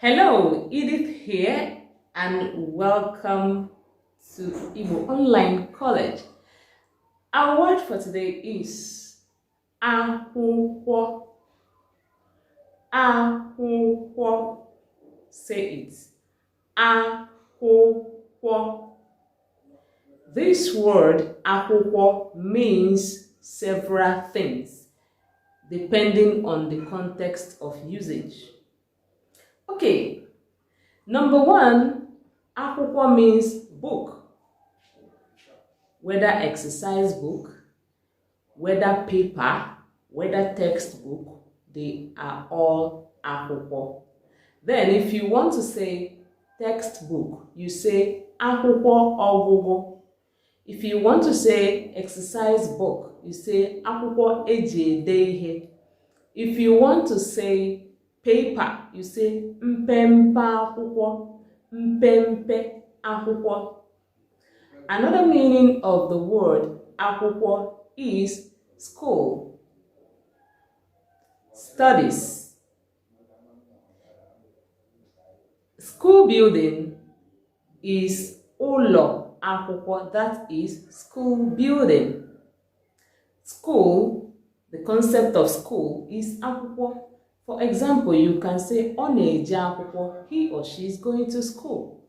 Hello, Edith here, and welcome to Igbo Online College. Our word for today is akwụkwọ. Akwụkwọ. Say it. Akwụkwọ. This word akwụkwọ means several things depending on the context of usage. Okay, number one, akwụkwọ means book. Whether exercise book, whether paper, whether textbook, they are all akwụkwọ. Then if you want to say textbook, you say akwụkwọ ọgụgụ. If you want to say exercise book, you say akwụkwọ eji ede ihe. If you want to say paper, you say mpempe akwụkwọ, mpempe akwụkwọ. Another meaning of the word akwụkwọ is school, studies. School building is ụlọ akwụkwọ, that is school building. School, the concept of school is akwụkwọ. For example, you can say ọ na-eje akwụkwọ, he or she is going to school.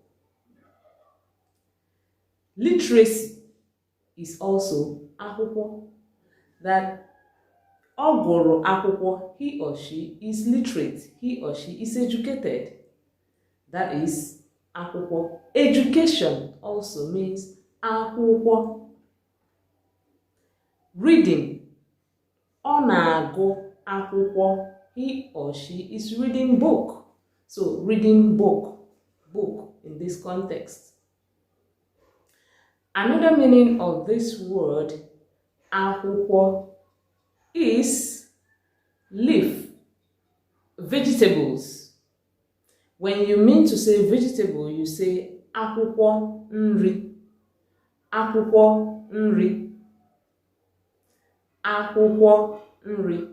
Literacy is also akwụkwọ, that ọ gụrụ akwụkwọ, he or she is literate, he or she is educated. That is akwụkwọ. Education also means akwụkwọ. Reading, ọ na-agụ akwụkwọ, he or she is reading book. So reading book in this context. Another meaning of this word akwụkwọ is leaf, vegetables. When you mean to say vegetable, you say akwụkwọ nri, akwụkwọ nri, akwụkwọ nri.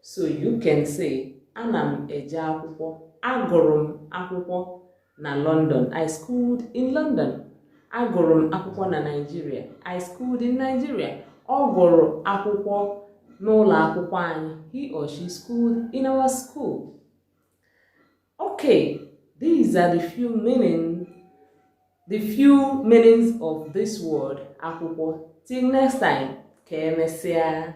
So you can say ana m eje akwụkwọ, agụrụ m akwụkwọ na London, I schooled in London. Agụrụ m akwụkwọ na Nigeria, I schooled in Nigeria. Ọ gụrụ akwụkwọ n'ụlọ akwụkwọ anyị, he or she schooled in our school. Okay, these are the few meanings of this word akwụkwọ. Till next time, ka emesịa.